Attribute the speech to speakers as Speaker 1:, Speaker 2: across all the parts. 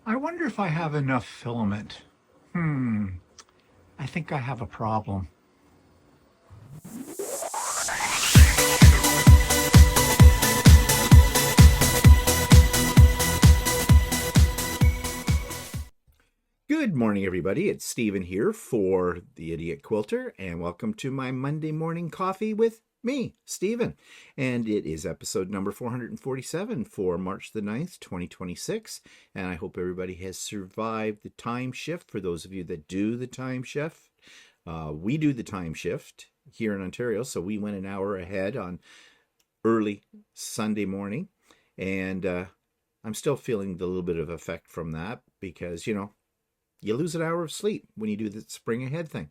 Speaker 1: I wonder if I have enough filament. I think I have a problem.
Speaker 2: Good morning, everybody. It's Stephen here for the Idiot Quilter, and welcome to my Monday morning coffee with me, Stephen. And it is episode number 447 for March the 9th, 2026. And I hope everybody has survived the time shift. For those of you that do the time shift, we do the time shift here in Ontario, so we went an hour ahead on early Sunday morning. And I'm still feeling the little bit of effect from that because, you lose an hour of sleep when you do the spring ahead thing.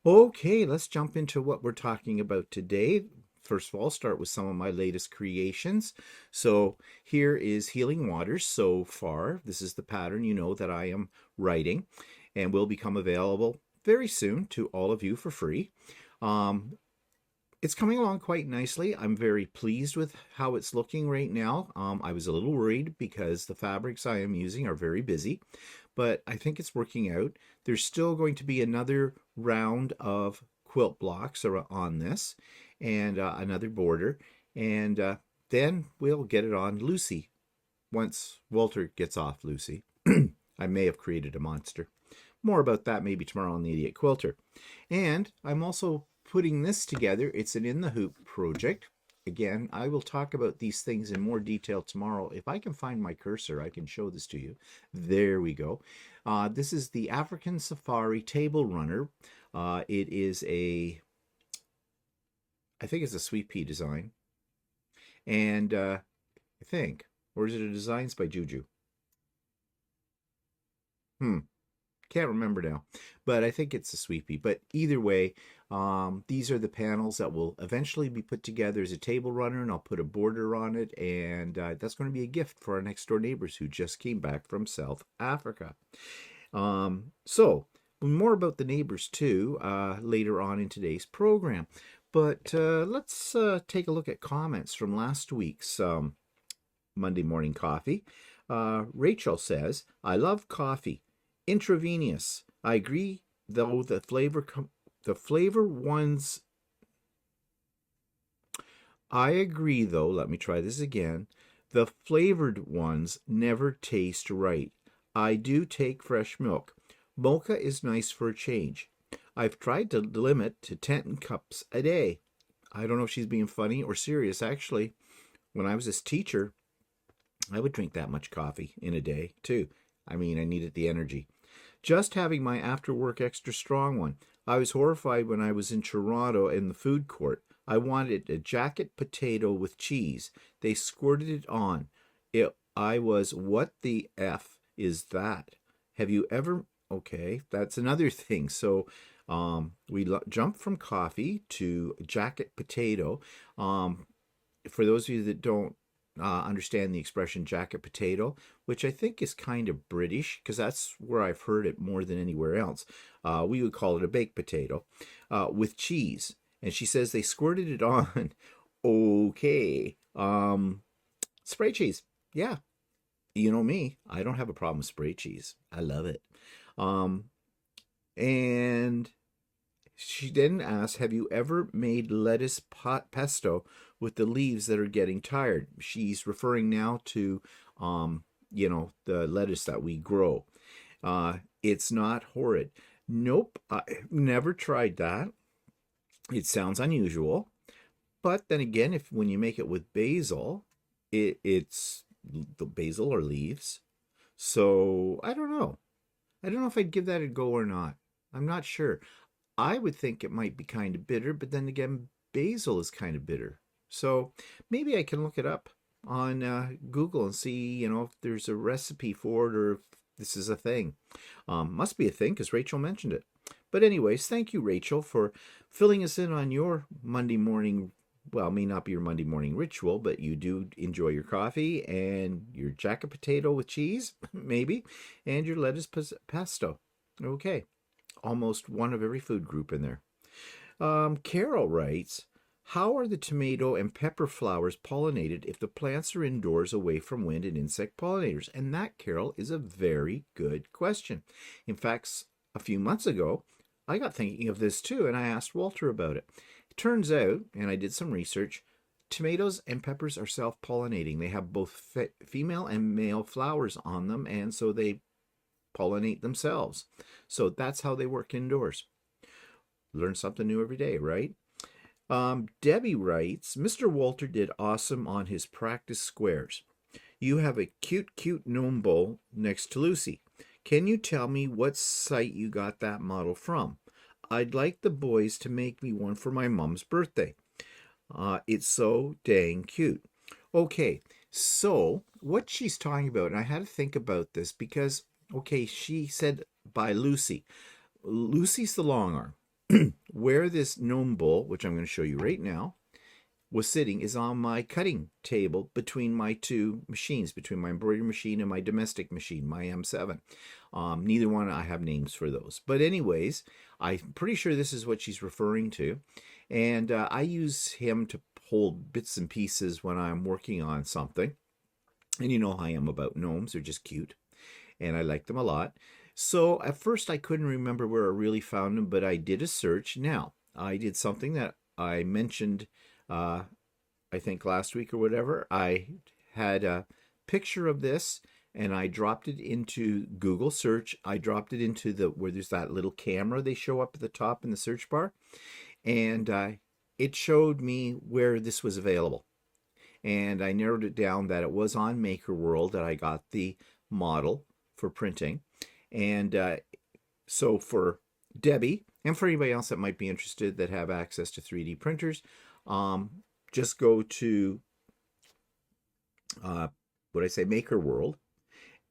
Speaker 2: Okay, let's jump into what we're talking about today. First of all, start with some of my latest creations. So here is Healing Waters so far. This is the pattern that I am writing and will become available very soon to all of you for free. It's coming along quite nicely. I'm very pleased with how it's looking right now. I was a little worried because the fabrics I am using are very busy, but I think it's working out. There's still going to be another round of quilt blocks on this and another border, and then we'll get it on Lucy once Walter gets off Lucy. I may have created a monster. More about that maybe tomorrow on the Idiot Quilter. And I'm also putting this together. It's an In the Hoop project. Again, I will talk about these things in more detail tomorrow. If I can find my cursor, I can show this to you. There we go. This is the African Safari Table Runner. It is I think it's a Sweet Pea design. And I think, or is it a Designs by Juju? Can't remember now, but I think it's a Sweet Pea. But either way, these are the panels that will eventually be put together as a table runner, and I'll put a border on it, and that's going to be a gift for our next door neighbors who just came back from South Africa. So more about the neighbors too later on in today's program. But let's take a look at comments from last week's Monday morning coffee. Rachel says, "I love coffee. Intravenous. I agree, though the flavor ones. I agree, though. Let me try this again. The flavored ones never taste right. I do take fresh milk. Mocha is nice for a change. I've tried to limit to 10 cups a day." I don't know if she's being funny or serious. Actually, when I was this teacher, I would drink that much coffee in a day, too. I mean, I needed the energy. Just having my after-work extra strong one. I was horrified when I was in Toronto in the food court. I wanted a jacket potato with cheese. They squirted it on. I was, what the F is that? Have you ever... Okay, that's another thing. So we jumped from coffee to jacket potato. For those of you that don't understand the expression jacket potato, which I think is kind of British because that's where I've heard it more than anywhere else. We would call it a baked potato with cheese. And she says they squirted it on. Okay. Spray cheese. Yeah. You know me. I don't have a problem with spray cheese. I love it. And she then asks, have you ever made lettuce pesto with the leaves that are getting tired? She's referring now to, the lettuce that we grow. It's not horrid. Nope, I've never tried that. It sounds unusual. But then again, when you make it with basil, it's the basil or leaves. So I don't know. I don't know if I'd give that a go or not. I'm not sure. I would think it might be kind of bitter, but then again, basil is kind of bitter. So maybe I can look it up on Google and see, if there's a recipe for it or if this is a thing. Must be a thing because Rachel mentioned it. But anyways, thank you, Rachel, for filling us in on your Monday morning. Well, it may not be your Monday morning ritual, but you do enjoy your coffee and your jacket potato with cheese, maybe, and your lettuce pesto. Okay. Almost one of every food group in there. Carol writes, How are the tomato and pepper flowers pollinated if the plants are indoors away from wind and insect pollinators? And that, Carol, is a very good question. In fact, a few months ago, I got thinking of this too, and I asked Walter about it. It turns out, and I did some research, tomatoes and peppers are self-pollinating. They have both female and male flowers on them, and so they pollinate themselves. So that's how they work indoors. Learn something new every day, right? Debbie writes, Mr. Walter did awesome on his practice squares. You have a cute gnome bowl next to Lucy. Can you tell me what site you got that model from? I'd like the boys to make me one for my mom's birthday. It's so dang cute. Okay, so what she's talking about, and I had to think about this because, okay, she said by Lucy. Lucy's the long arm. Where this gnome bowl, which I'm going to show you right now, was sitting is on my cutting table between my two machines, between my embroidery machine and my domestic machine, my M7. Neither one, I have names for those. But anyways, I'm pretty sure this is what she's referring to. And I use him to hold bits and pieces when I'm working on something. And you know how I am about gnomes. They're just cute. And I like them a lot. So at first I couldn't remember where I really found them, but I did a search. Now, I did something that I mentioned, I think last week or whatever. I had a picture of this and I dropped it into Google search. I dropped it into where there's that little camera they show up at the top in the search bar. And it showed me where this was available. And I narrowed it down that it was on Maker World that I got the model for printing. And so for Debbie and for anybody else that might be interested that have access to 3D printers, just go to Maker World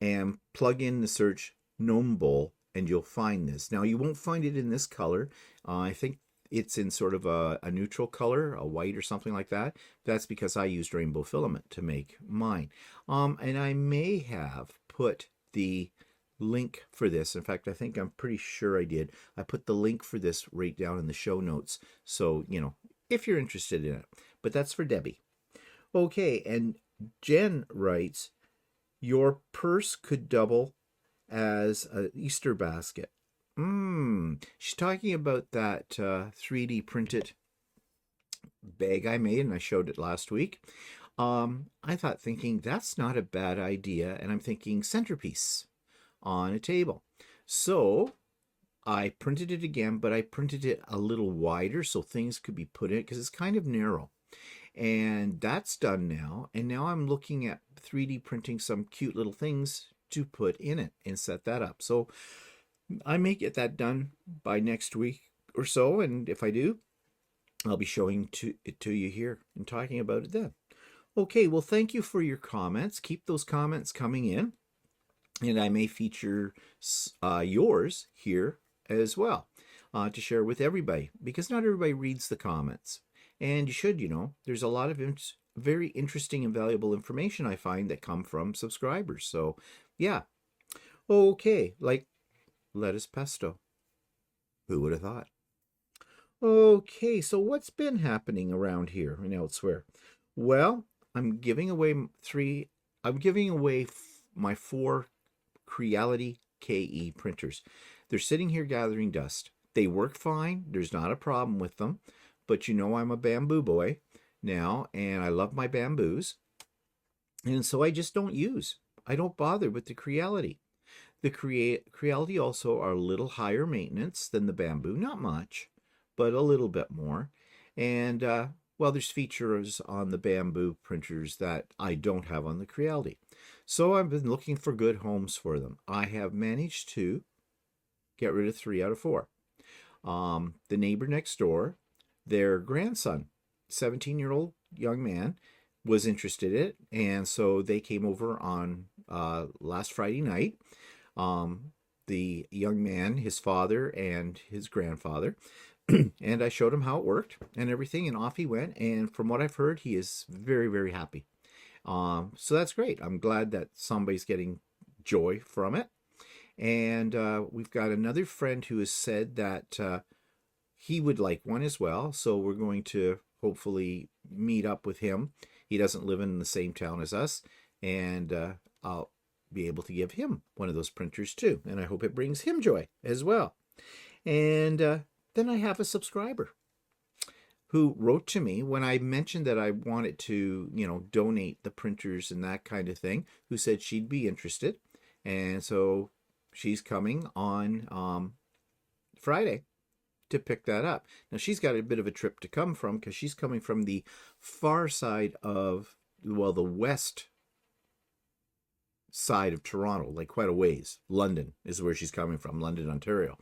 Speaker 2: and plug in the search gnome bowl and you'll find this. Now you won't find it in this color. I think it's in sort of a neutral color, a white or something like that. That's because I used rainbow filament to make mine. And I may have put the link for this. In fact, I'm pretty sure I did. I put the link for this right down in the show notes. So, you know, if you're interested in it. But that's for Debbie. Okay, and Jen writes, your purse could double as an Easter basket. She's talking about that 3D printed bag I made, and I showed it last week. I thought thinking that's not a bad idea, and I'm thinking centerpiece on a table. So I printed it again, but I printed it a little wider so things could be put in it because it's kind of narrow. And that's done now. And now I'm looking at 3D printing some cute little things to put in it and set that up. So I may get that done by next week or so. And if I do, I'll be showing it to you here and talking about it then. Okay, well, thank you for your comments. Keep those comments coming in. And I may feature yours here as well to share with everybody, because not everybody reads the comments. And you should, you know, there's a lot of very interesting and valuable information I find that come from subscribers. So, yeah. Okay, like lettuce pesto. Who would have thought? Okay, so what's been happening around here and elsewhere? Well, I'm giving away my 4 Creality KE printers. They're sitting here gathering dust. They work fine. There's not a problem with them. But you know I'm a bamboo boy now, and I love my bamboos. And so I just I don't bother with the Creality. The Creality also are a little higher maintenance than the bamboo. Not much, but a little bit more. And, well, there's features on the bamboo printers that I don't have on the Creality. So I've been looking for good homes for them. I have managed to get rid of 3 out of 4. The neighbor next door, their grandson, 17-year-old young man, was interested in it, and so they came over on last Friday night. The young man, his father, and his grandfather, and I showed him how it worked and everything, and off he went. And from what I've heard, he is very, very happy. So that's great. I'm glad that somebody's getting joy from it. And we've got another friend who has said that he would like one as well. So we're going to hopefully meet up with him. He doesn't live in the same town as us, and I'll be able to give him one of those printers too. And I hope it brings him joy as well. And then I have a subscriber who wrote to me when I mentioned that I wanted to, donate the printers and that kind of thing, who said she'd be interested. And so she's coming on Friday to pick that up. Now, she's got a bit of a trip to come from because she's coming from the far side of, well, the west side of Toronto, like quite a ways. London is where she's coming from, London, Ontario.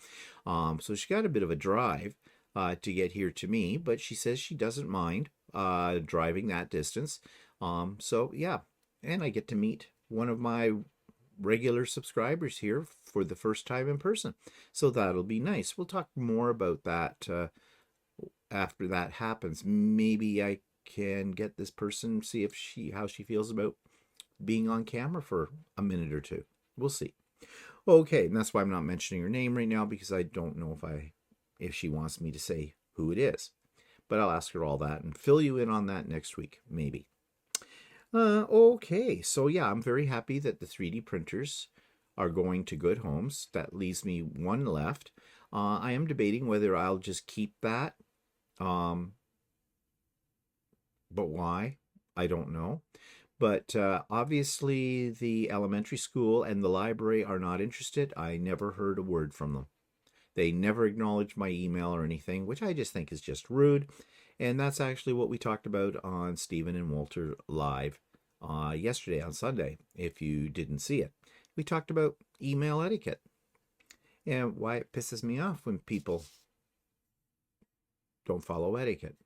Speaker 2: So she got a bit of a drive to get here to me, but she says she doesn't mind driving that distance. So yeah, and I get to meet one of my regular subscribers here for the first time in person. So that'll be nice. We'll talk more about that after that happens. Maybe I can get this person, see if how she feels about being on camera for a minute or two. We'll see. Okay, and that's why I'm not mentioning her name right now, because I don't know if she wants me to say who it is. But I'll ask her all that and fill you in on that next week, maybe. Okay, so yeah, I'm very happy that the 3D printers are going to good homes. That leaves me one left. I am debating whether I'll just keep that. But why? I don't know. But obviously the elementary school and the library are not interested. I never heard a word from them. They never acknowledged my email or anything, which I just think is just rude. And that's actually what we talked about on Stephen and Walter Live yesterday on Sunday, if you didn't see it. We talked about email etiquette and why it pisses me off when people don't follow etiquette.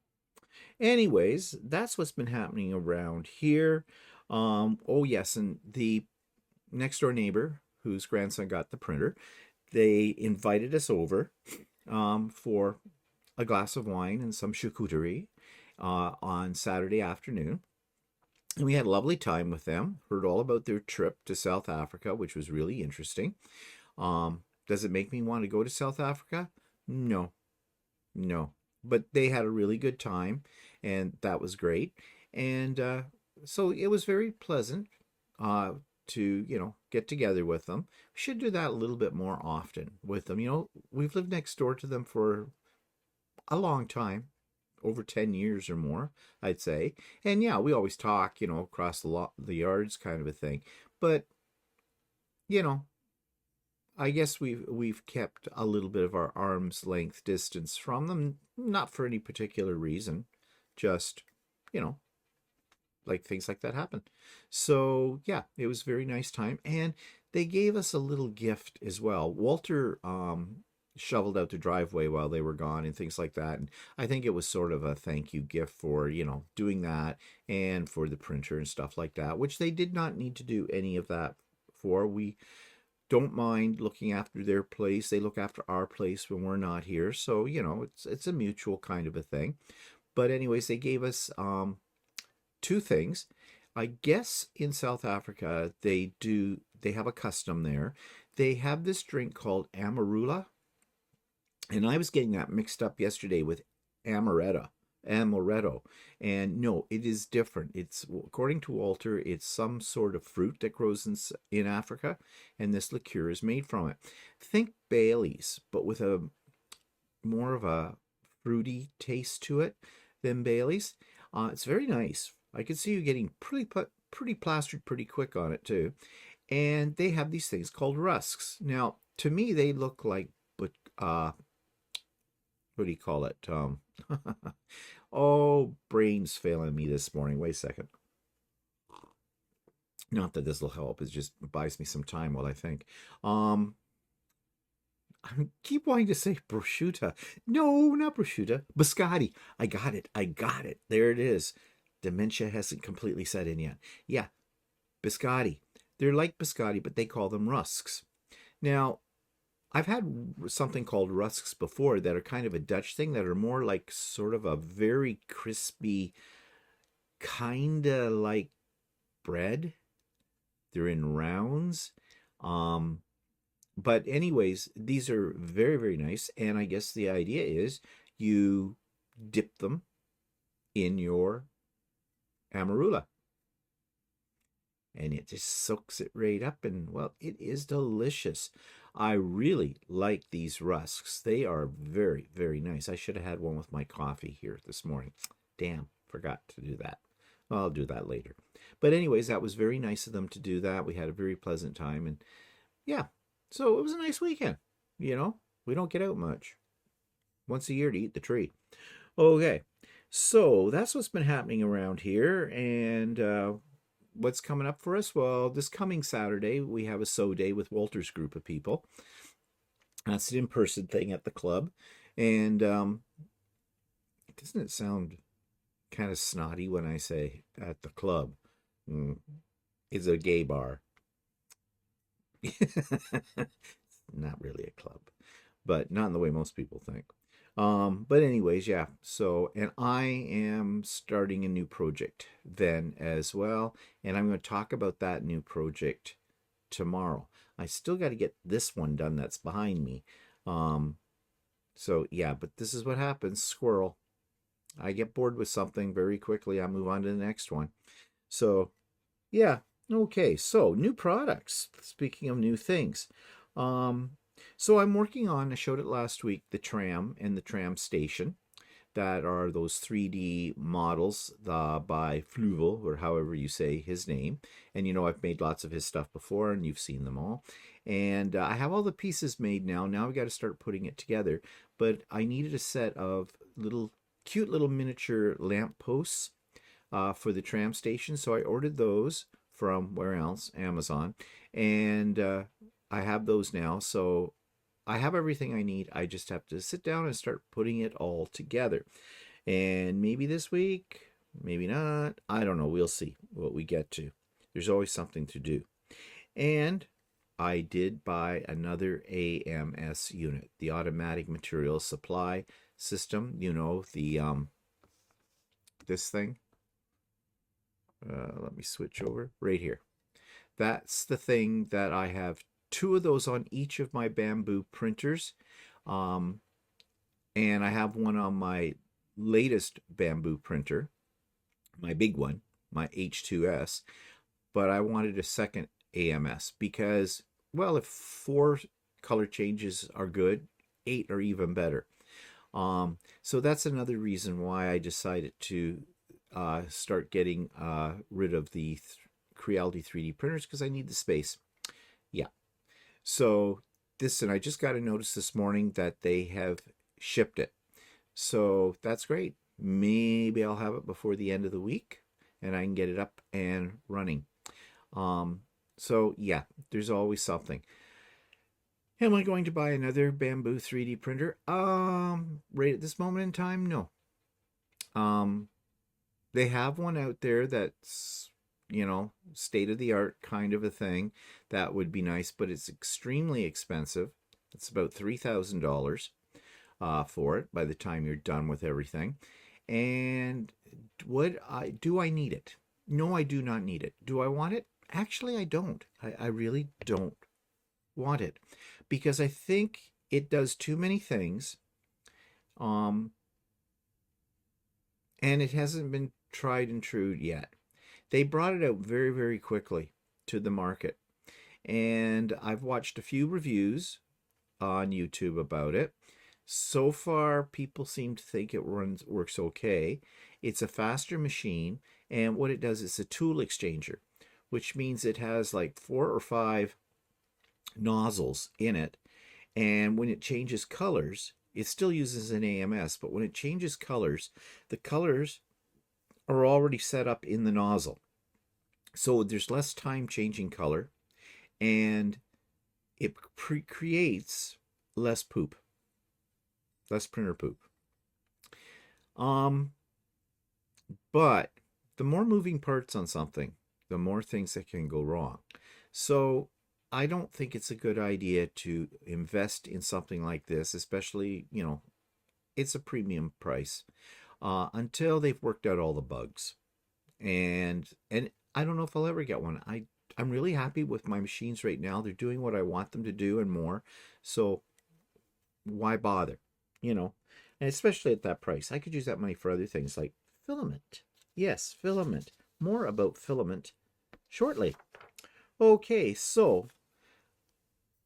Speaker 2: Anyways, that's what's been happening around here. Oh, yes, and the next door neighbor, whose grandson got the printer, they invited us over for a glass of wine and some charcuterie on Saturday afternoon. And we had a lovely time with them, heard all about their trip to South Africa, which was really interesting. Does it make me want to go to South Africa? No. But they had a really good time, and that was great. And so it was very pleasant to, get together with them. We should do that a little bit more often with them. We've lived next door to them for a long time, over 10 years or more, I'd say. And yeah, we always talk, across the yards kind of a thing. But, I guess we've kept a little bit of our arm's length distance from them, not for any particular reason, just, like things like that happen. So yeah, it was a very nice time, and they gave us a little gift as well. Walter shoveled out the driveway while they were gone and things like that, and I think it was sort of a thank you gift for doing that and for the printer and stuff like that, which they did not need to do any of that for. We don't mind looking after their place. They look after our place when we're not here, so it's a mutual kind of a thing. But anyways, they gave us two things. I guess in South Africa they have a custom there. They have this drink called amarula, and I was getting that mixed up yesterday with amaretto. And no, it is different. It's, according to Walter, it's some sort of fruit that grows in Africa, and this liqueur is made from it. Think Bailey's, but with a more of a fruity taste to it than Bailey's. It's very nice. I can see you getting pretty plastered pretty quick on it too. And they have these things called rusks. Now, to me, they look like, but what do you call it? Oh, brain's failing me this morning. Wait a second. Not that this will help. It just buys me some time while I think. I keep wanting to say prosciutto. No, not prosciutto. Biscotti. I got it. There it is. Dementia hasn't completely set in yet. Yeah, biscotti. They're like biscotti, but they call them rusks. Now, I've had something called rusks before that are kind of a Dutch thing, that are more like sort of a very crispy, kind of like bread. They're in rounds. But anyways, these are very, very nice. And I guess the idea is you dip them in your amarula. And it just soaks it right up, and well, it is delicious. I really like these rusks. They are very, very nice. I should have had one with my coffee here this morning. Damn, forgot to do that. Well, I'll do that later. But anyways, that was very nice of them to do that. We had a very pleasant time, and yeah, so it was a nice weekend. You know, we don't get out much. Once a year to eat the tree. Okay, so that's what's been happening around here, and what's coming up for us? Well, this coming Saturday, we have a sew day with Walter's group of people. That's an in-person thing at the club. And doesn't it sound kind of snotty when I say at the club? It's a gay bar. Not really a club, but not in the way most people think. But anyways, yeah. So, and I am starting a new project then as well, and I'm going to talk about that new project tomorrow. I still got to get this one done that's behind me. So yeah, but this is what happens, squirrel. I get bored with something very quickly. I move on to the next one. So yeah, okay. So new products. Speaking of new things, so I'm working on, I showed it last week, the tram and the tram station. That are those 3D models by Fluval, or however you say his name. And you know, I've made lots of his stuff before, and you've seen them all. And I have all the pieces made now. Now I've got to start putting it together. But I needed a set of cute little miniature lamp posts for the tram station. So I ordered those from where else? Amazon. And I have those now. So I have everything I need. I just have to sit down and start putting it all together. And maybe this week, maybe not. I don't know. We'll see what we get to. There's always something to do. And I did buy another AMS unit, the Automatic Material Supply System. You know, the this thing. Let me switch over right here. That's the thing that I have two of those on each of my bamboo printers. And I have one on my latest bamboo printer, my big one, my H2S. But I wanted a second AMS because, well, if 4 color changes are good, 8 are even better. So that's another reason why I decided to start getting rid of the Creality 3D printers, because I need the space. Yeah. So this, and I just got a notice this morning that they have shipped it. So that's great. Maybe I'll have it before the end of the week and I can get it up and running. So yeah, there's always something. Am I going to buy another bamboo 3D printer? Right at this moment in time, no. They have one out there that's, you know, state of the art kind of a thing. That would be nice, but it's extremely expensive. It's about $3,000 for it by the time you're done with everything. And do I need it? No, I do not need it. Do I want it? Actually, I don't. I really don't want it, because I think it does too many things. And it hasn't been tried and true yet. They brought it out very, very quickly to the market. And I've watched a few reviews on YouTube about it. So far, people seem to think it works okay. It's a faster machine, and what it does is a tool exchanger, which means it has like 4 or 5 nozzles in it. And when it changes colors, it still uses an AMS, but when it changes colors, the colors are already set up in the nozzle. So there's less time changing color, and it creates less poop, less printer poop. But the more moving parts on something, the more things that can go wrong. So I don't think it's a good idea to invest in something like this, especially, you know, it's a premium price, until they've worked out all the bugs. And I don't know if I'll ever get one. I'm really happy with my machines right now. They're doing what I want them to do and more. So why bother? You know, and especially at that price, I could use that money for other things like filament. Yes, filament. More about filament shortly. Okay, so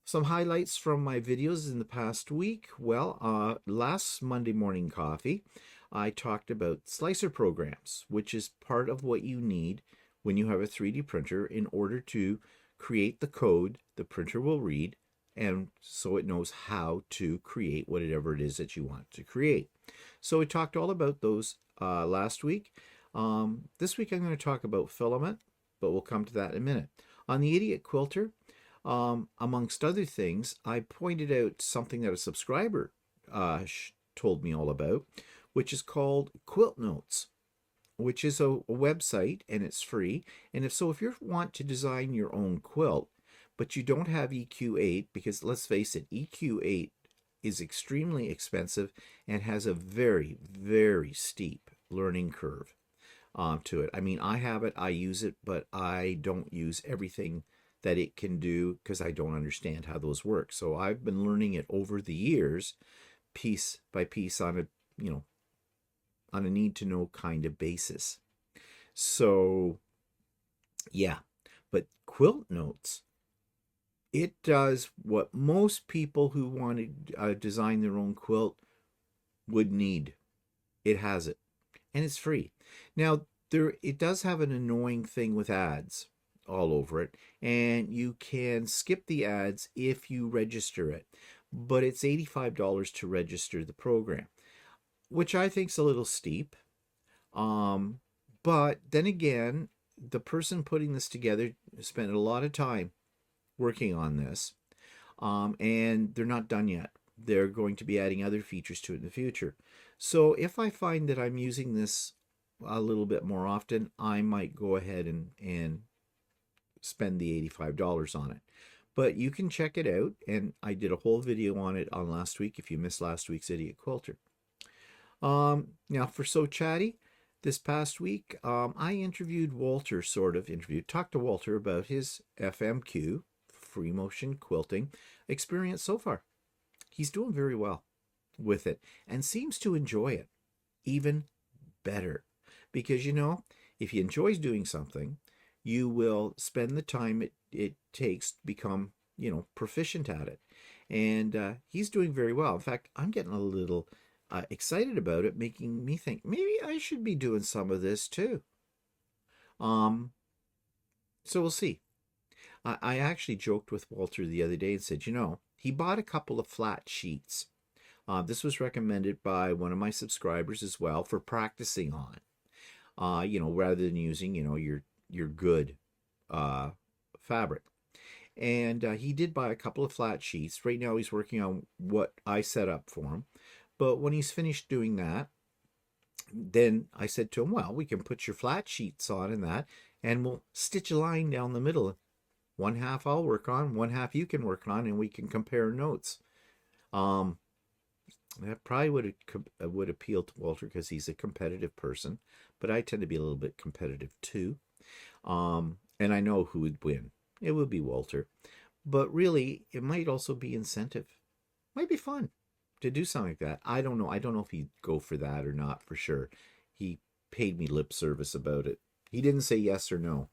Speaker 2: some highlights from my videos in the past week. Well, last Monday morning coffee, I talked about slicer programs, which is part of what you need when you have a 3D printer in order to create the code the printer will read, and so it knows how to create whatever it is that you want to create. So we talked all about those last week. This week I'm going to talk about filament, but we'll come to that in a minute. On the Idiot Quilter, amongst other things, I pointed out something that a subscriber told me all about, which is called Quilt Notes, which is a website, and it's free. And if you want to design your own quilt, but you don't have EQ8, because let's face it, EQ8 is extremely expensive and has a very, very steep learning curve to it. I mean, I have it, I use it, but I don't use everything that it can do because I don't understand how those work. So I've been learning it over the years, piece by piece, on a on a need to know kind of basis. So yeah, but Quilt Notes, it does what most people who want to design their own quilt would need. It has it, and it's free. Now, it does have an annoying thing with ads all over it, and you can skip the ads if you register it, but it's $85 to register the program, which I think is a little steep. But then again, the person putting this together spent a lot of time working on this, and they're not done yet. They're going to be adding other features to it in the future. So if I find that I'm using this a little bit more often, I might go ahead and spend the $85 on it. But you can check it out, and I did a whole video on it on last week if you missed last week's Idiot Quilter. Now for So Chatty, this past week, I talked to Walter about his FMQ, free motion quilting experience so far. He's doing very well with it and seems to enjoy it even better, because if he enjoys doing something, you will spend the time it takes to become proficient at it, and he's doing very well. In fact, I'm getting a little excited about it, making me think maybe I should be doing some of this too. So we'll see. I actually joked with Walter the other day and said, he bought a couple of flat sheets. This was recommended by one of my subscribers as well for practicing on, rather than using, your good fabric. And he did buy a couple of flat sheets. Right now he's working on what I set up for him. But when he's finished doing that, then I said to him, well, we can put your flat sheets on in that, and we'll stitch a line down the middle. One half I'll work on, one half you can work on, and we can compare notes. That probably would appeal to Walter because he's a competitive person, but I tend to be a little bit competitive too. And I know who would win. It would be Walter. But really, it might also be incentive. Might be fun to do something like that. I don't know. I don't know if he'd go for that or not for sure. He paid me lip service about it. He didn't say yes or no.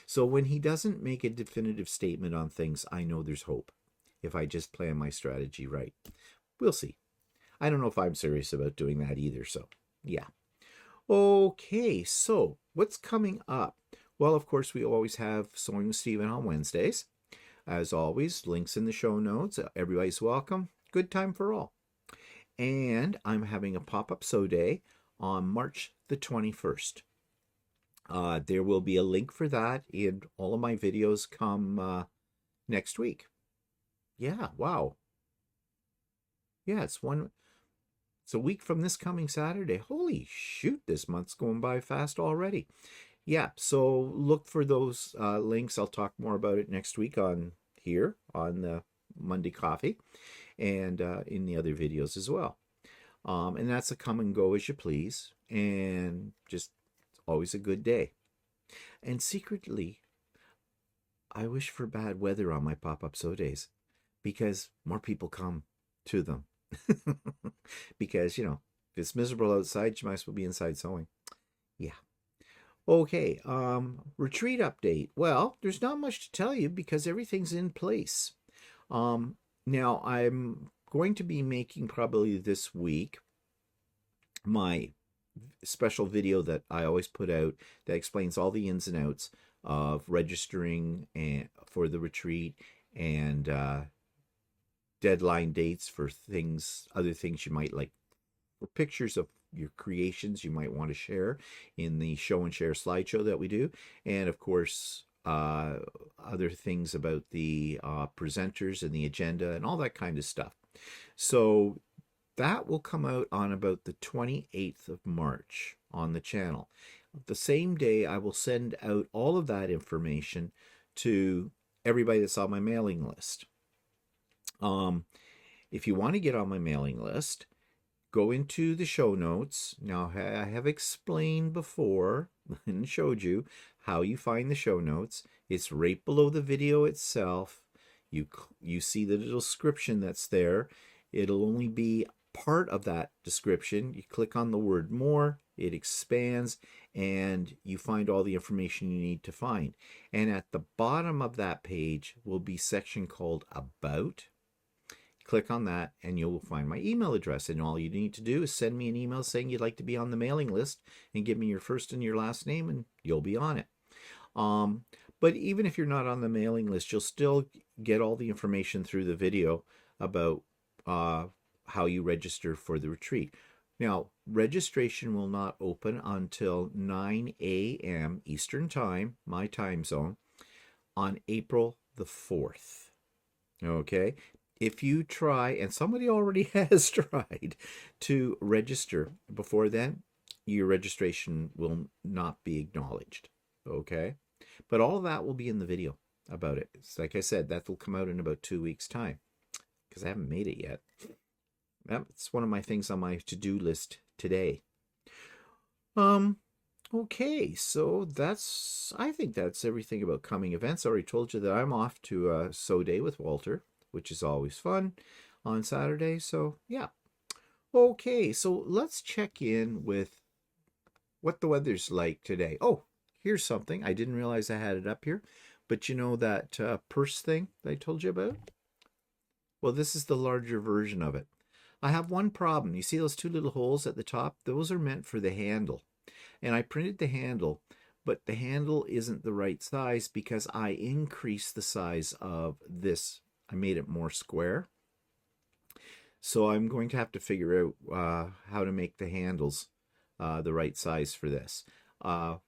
Speaker 2: So when he doesn't make a definitive statement on things, I know there's hope if I just plan my strategy right. We'll see. I don't know if I'm serious about doing that either, so yeah. Okay, so what's coming up? Well, of course, we always have Sewing with Stephen on Wednesdays. As always, links in the show notes. Everybody's welcome. Good time for all. And I'm having a pop-up sew day on March the 21st. There will be a link for that in all of my videos come next week. Yeah, wow. Yeah, it's a week from this coming Saturday. Holy shoot, this month's going by fast already. Yeah, so look for those links. I'll talk more about it next week on the Monday Coffee and in the other videos as well. And that's a come and go as you please, and just always a good day. And secretly, I wish for bad weather on my pop-up sew days, because more people come to them. Because, If it's miserable outside, you might as well be inside sewing. Yeah. Okay, retreat update. Well, there's not much to tell you because everything's in place. Now I'm going to be making probably this week my special video that I always put out that explains all the ins and outs of registering and for the retreat and deadline dates for things, other things you might like, for pictures of your creations you might want to share in the show and share slideshow that we do, and of course other things about the presenters and the agenda and all that kind of stuff. So that will come out on about the 28th of March on the channel. The same day I will send out all of that information to everybody that's on my mailing list. If you want to get on my mailing list, go into the show notes. Now, I have explained before and showed you how you find the show notes. It's right below the video itself. You see the little description that's there. It'll only be part of that description. You click on the word more, it expands, and you find all the information you need to find. And at the bottom of that page will be a section called About. Click on that and you'll find my email address, and all you need to do is send me an email saying you'd like to be on the mailing list and give me your first and your last name and you'll be on it. But even if you're not on the mailing list, you'll still get all the information through the video about how you register for the retreat. Now, registration will not open until 9 a.m. Eastern Time, my time zone, on April the 4th. Okay? If you try, and somebody already has tried to register before then, your registration will not be acknowledged. Okay? But all of that will be in the video about it. It's like I said, that will come out in about 2 weeks' time because I haven't made it yet. It's one of my things on my to-do list today. Okay, so I think that's everything about coming events. I already told you that I'm off to a sew day with Walter, which is always fun on Saturday. So yeah. Okay, so let's check in with what the weather's like today. Oh, here's something. I didn't realize I had it up here, but you know that purse thing that I told you about? Well, this is the larger version of it. I have one problem. You see those two little holes at the top? Those are meant for the handle. And I printed the handle, but the handle isn't the right size because I increased the size of this. I made it more square. So I'm going to have to figure out how to make the handles the right size for this,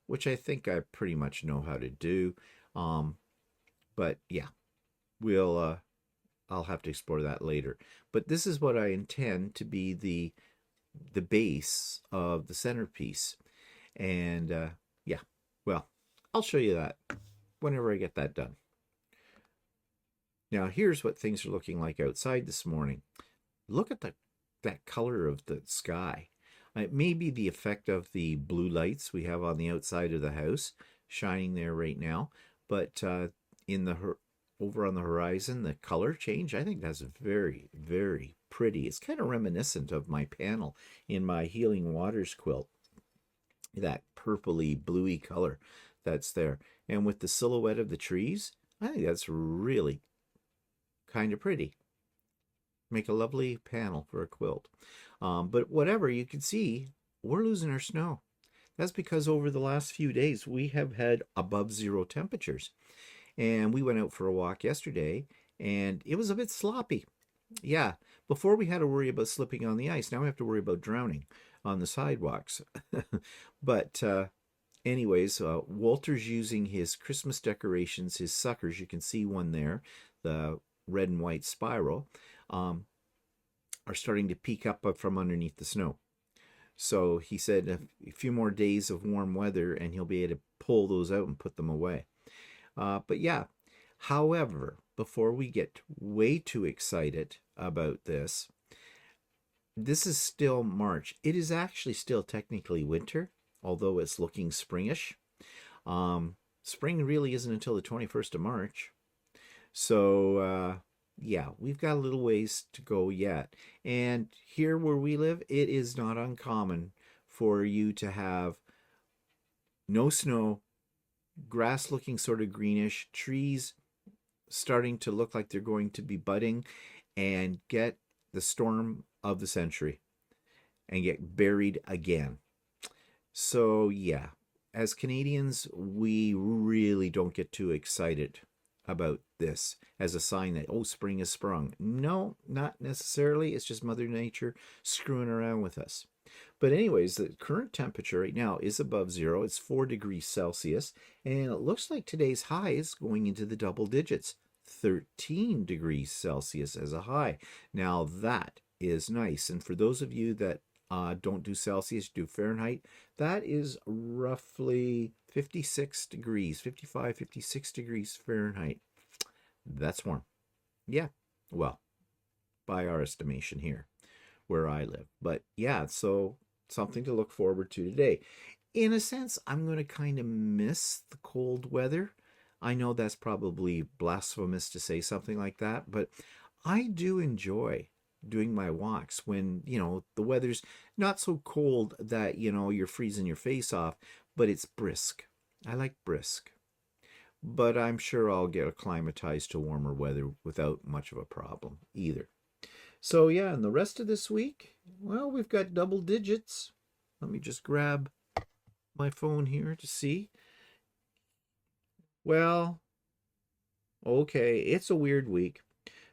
Speaker 2: which I think I pretty much know how to do. But yeah, I'll have to explore that later. But this is what I intend to be the base of the centerpiece. And yeah, well, I'll show you that whenever I get that done. Now, here's what things are looking like outside this morning. Look at that color of the sky. It may be the effect of the blue lights we have on the outside of the house shining there right now, but over on the horizon, the color change, I think that's very, very pretty. It's kind of reminiscent of my panel in my Healing Waters quilt, that purpley, bluey color that's there. And with the silhouette of the trees, I think that's really kind of pretty. Make a lovely panel for a quilt. But whatever, you can see we're losing our snow. That's because over the last few days we have had above zero temperatures. And we went out for a walk yesterday and it was a bit sloppy. Yeah, before we had to worry about slipping on the ice. Now we have to worry about drowning on the sidewalks. But anyways, Walter's using his Christmas decorations, his suckers. You can see one there, the red and white spiral, are starting to peek up from underneath the snow. So he said a few more days of warm weather and he'll be able to pull those out and put them away. But yeah, however, before we get way too excited about this is still March. It is actually still technically winter, although it's looking springish. Spring really isn't until the 21st of March. So yeah, we've got a little ways to go yet. And here where we live, it is not uncommon for you to have no snow, grass looking sort of greenish, trees starting to look like they're going to be budding, and get the storm of the century and get buried again. So, yeah, as Canadians, we really don't get too excited about this as a sign that, oh, spring has sprung. No, not necessarily. It's just Mother Nature screwing around with us. But, anyways, the current temperature right now is above zero. It's 4 degrees Celsius. And it looks like today's high is going into the double digits, 13 degrees Celsius as a high. Now, that is nice. And for those of you that don't do Celsius, do Fahrenheit, that is roughly 56 degrees, 55, 56 degrees Fahrenheit. That's warm. Yeah, well, by our estimation here where I live. But yeah, so something to look forward to today. In a sense, I'm going to kind of miss the cold weather. I know that's probably blasphemous to say something like that, but I do enjoy doing my walks when, the weather's not so cold that, you're freezing your face off, but it's brisk. I like brisk. But I'm sure I'll get acclimatized to warmer weather without much of a problem either. So yeah, and the rest of this week, well, we've got double digits. Let me just grab my phone here to see. Well, okay, it's a weird week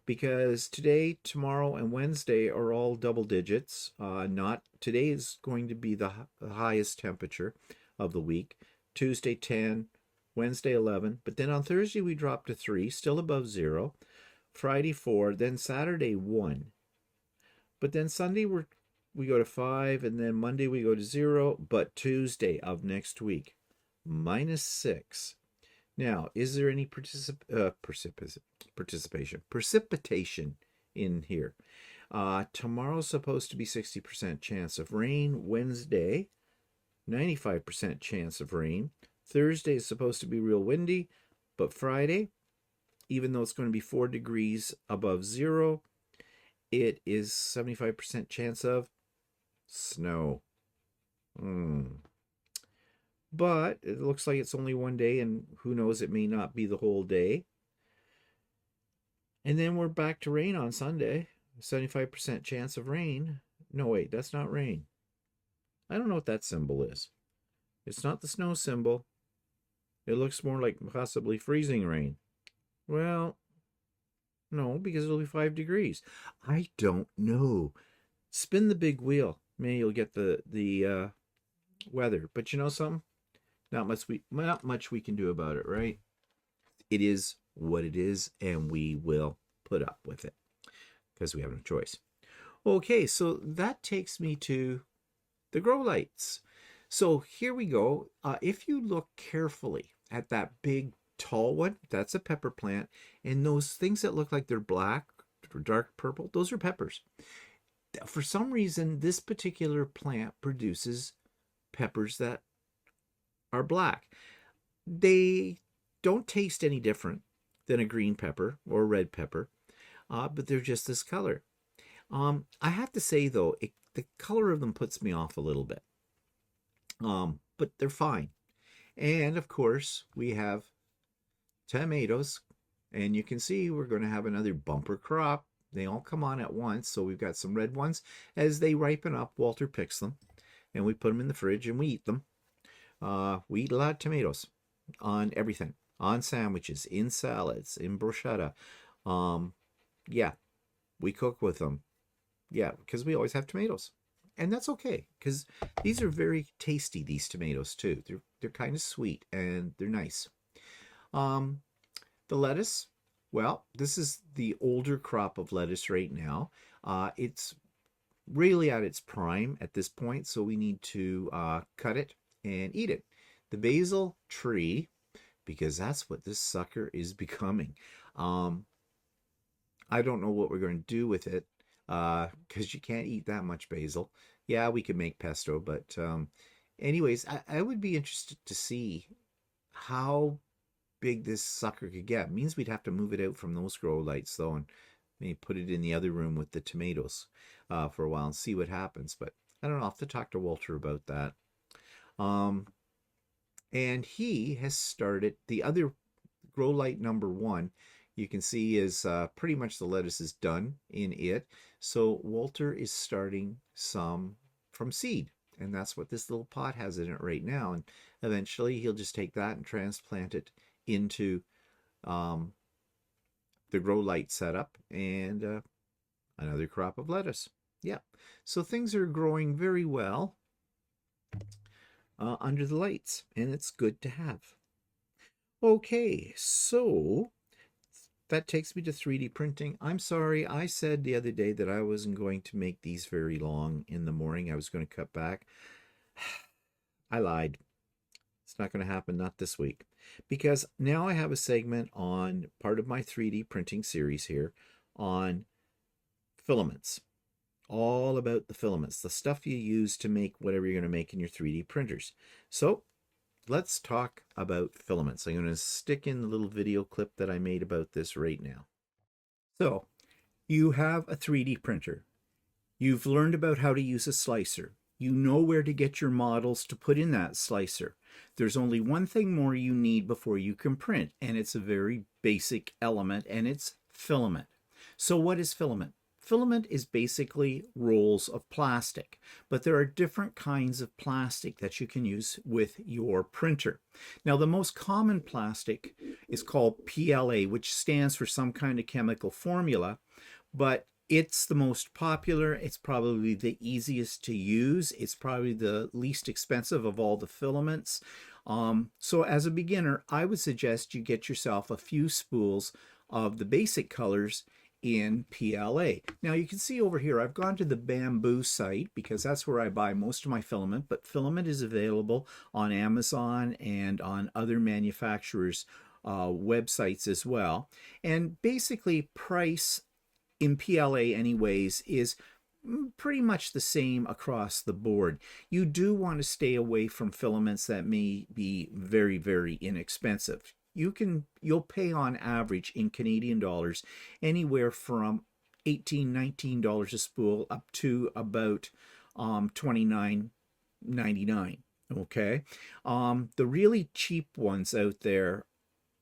Speaker 2: because today, tomorrow, and Wednesday are all double digits. Not today is going to be the highest temperature of the week. Tuesday 10, Wednesday 11, but then on Thursday we drop to 3, still above 0. Friday 4, then Saturday 1. But then Sunday we go to 5, and then Monday we go to 0, but Tuesday of next week -6. Now, is there any precipitation in here? Tomorrow's supposed to be 60% chance of rain. Wednesday, 95% chance of rain. Thursday is supposed to be real windy, but Friday, even though it's going to be 4 degrees above 0, it is 75% chance of snow. But it looks like it's only one day, and who knows, it may not be the whole day. And then we're back to rain on Sunday. 75% chance of rain. No, wait, that's not rain. I don't know what that symbol is. It's not the snow symbol. It looks more like possibly freezing rain. Well, no, because it'll be 5 degrees. I don't know. Spin the big wheel. Maybe you'll get the weather. But you know something? Not much we can do about it, right? It is what it is, and we will put up with it because we have no choice. Okay, so that takes me to the grow lights. So here we go. If you look carefully at that big tall one, that's a pepper plant, and those things that look like they're black or dark purple, those are peppers. For some reason, this particular plant produces peppers that are black. They don't taste any different than a green pepper or a red pepper, but they're just this color. I have to say, though, the color of them puts me off a little bit, but they're fine. And, of course, we have tomatoes, and you can see we're going to have another bumper crop. They all come on at once, so we've got some red ones. As they ripen up, Walter picks them, and we put them in the fridge, and we eat them. We eat a lot of tomatoes on everything, on sandwiches, in salads, in bruschetta. Yeah, we cook with them. Yeah, because we always have tomatoes. And that's okay, because these are very tasty, these tomatoes, too. They're kind of sweet, and they're nice. The lettuce, well, this is the older crop of lettuce right now. It's really at its prime at this point, so we need to cut it and eat it. The basil tree, because that's what this sucker is becoming. I don't know what we're going to do with it, because you can't eat that much basil. Yeah, we could make pesto, but anyways, I would be interested to see how big this sucker could get. It means we'd have to move it out from those grow lights, though, and Maybe put it in the other room with the tomatoes for a while and see what happens. But I don't know. I'll have to talk to Walter about that. And he has started the other grow light number 1. You can see is pretty much the lettuce is done in it. So Walter is starting some from seed. And that's what this little pot has in it right now. And eventually he'll just take that and transplant it into the grow light setup and another crop of lettuce. Yeah, so things are growing very well under the lights, and it's good to have. Okay, so that takes me to 3D printing. I'm sorry, I said the other day that I wasn't going to make these very long in the morning. I was going to cut back. I lied. It's not going to happen, not this week. Because now I have a segment on part of my 3D printing series here on filaments. All about the filaments, the stuff you use to make whatever you're going to make in your 3D printers. So let's talk about filaments. I'm going to stick in the little video clip that I made about this right now. So you have a 3D printer. You've learned about how to use a slicer. You know where to get your models to put in that slicer. There's only one thing more you need before you can print, and it's a very basic element, and it's filament. So what is filament? Filament is basically rolls of plastic, but there are different kinds of plastic that you can use with your printer. Now, the most common plastic is called PLA, which stands for some kind of chemical formula, but it's the most popular. It's probably the easiest to use. It's probably the least expensive of all the filaments. So as a beginner, I would suggest you get yourself a few spools of the basic colors in PLA. Now you can see over here, I've gone to the Bamboo site because that's where I buy most of my filament, but filament is available on Amazon and on other manufacturers' websites as well. And basically price in PLA anyways is pretty much the same across the board. You do want to stay away from filaments that may be very, very inexpensive. You'll pay on average in Canadian dollars anywhere from $18, $19 a spool up to about $29.99. Okay, the really cheap ones out there,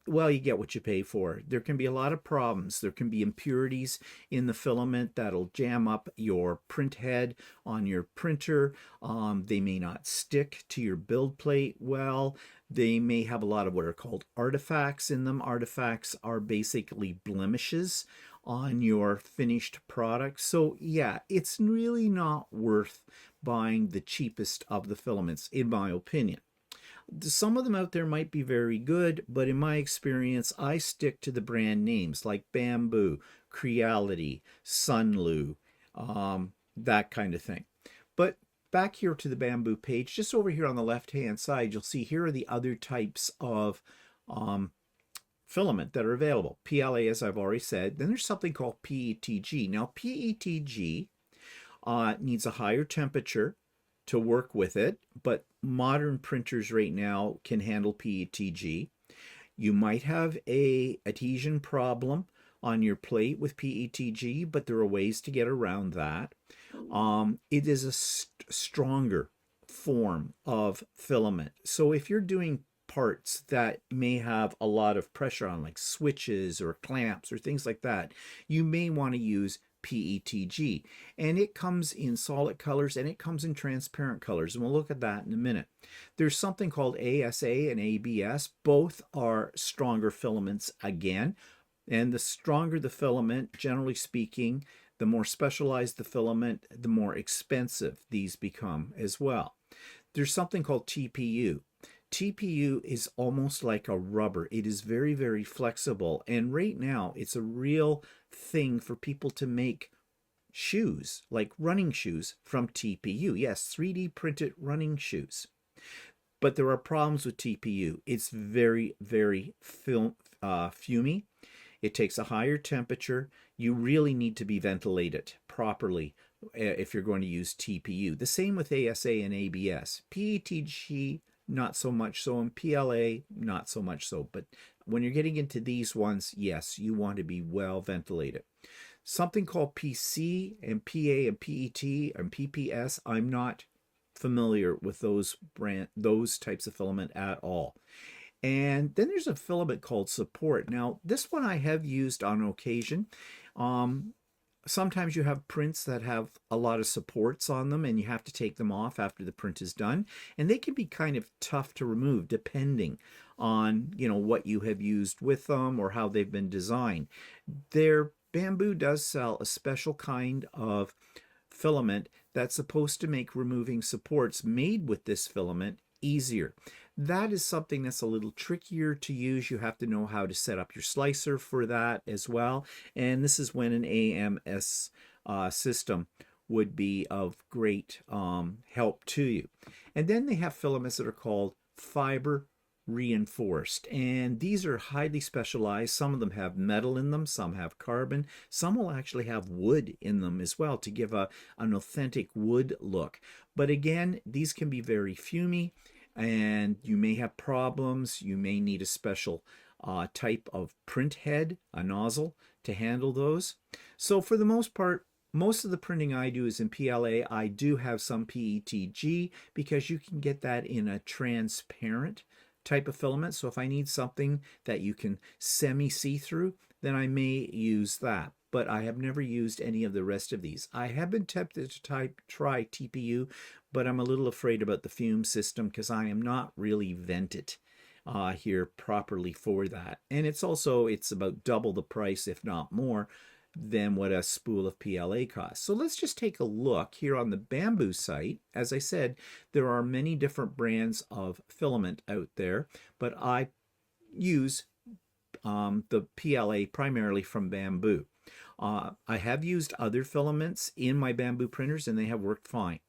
Speaker 2: well, you get what you pay for. There can be a lot of problems. There can be impurities in the filament that'll jam up your print head on your printer. They may not stick to your build plate well. They may have a lot of what are called artifacts in them. Artifacts are basically blemishes on your finished product. So yeah, it's really not worth buying the cheapest of the filaments, in my opinion. Some of them out there might be very good, but in my experience, I stick to the brand names like Bamboo, Creality, Sunlu, that kind of thing. But back here to the Bamboo page, just over here on the left-hand side, you'll see here are the other types of filament that are available. PLA, as I've already said. Then there's something called PETG. Now, PETG needs a higher temperature to work with it, but modern printers right now can handle PETG. You might have a adhesion problem on your plate with PETG, but there are ways to get around that. It is a stronger form of filament. So if you're doing parts that may have a lot of pressure on, like switches or clamps or things like that, you may want to use PETG, and it comes in solid colors and it comes in transparent colors, and we'll look at that in a minute. There's something called ASA and ABS. Both are stronger filaments again, and the stronger the filament, generally speaking, the more specialized the filament, the more expensive these become as well. There's something called TPU. TPU is almost like a rubber. It is very, very flexible. And right now, it's a real thing for people to make shoes, like running shoes from TPU. Yes, 3D printed running shoes. But there are problems with TPU. It's very, very fumy. It takes a higher temperature. You really need to be ventilated properly if you're going to use TPU. The same with ASA and ABS. PETG not so much so. In PLA, not so much so. But when you're getting into these ones, yes, you want to be well ventilated. Something called PC and PA and PET and PPS, I'm not familiar with those types of filament at all. And then there's a filament called Support. Now, this one I have used on occasion. Sometimes you have prints that have a lot of supports on them and you have to take them off after the print is done. And they can be kind of tough to remove depending on, what you have used with them or how they've been designed. Their Bamboo does sell a special kind of filament that's supposed to make removing supports made with this filament easier. That is something that's a little trickier to use. You have to know how to set up your slicer for that as well. And this is when an AMS system would be of great help to you. And then they have filaments that are called fiber reinforced, and these are highly specialized. Some of them have metal in them, some have carbon, some will actually have wood in them as well to give an authentic wood look. But again, these can be very fumy and you may have problems. You may need a special type of print head, a nozzle, to handle those. So for the most part, most of the printing I do is in PLA. I do have some PETG because you can get that in a transparent type of filament. So if I need something that you can semi-see-through, then I may use that. But I have never used any of the rest of these. I have been tempted to try TPU, but I'm a little afraid about the fume system because I am not really vented here properly for that. And it's about double the price, if not more, than what a spool of PLA costs. So let's just take a look here on the Bamboo site. As I said, there are many different brands of filament out there, but I use the PLA primarily from Bamboo. I have used other filaments in my Bamboo printers and they have worked fine.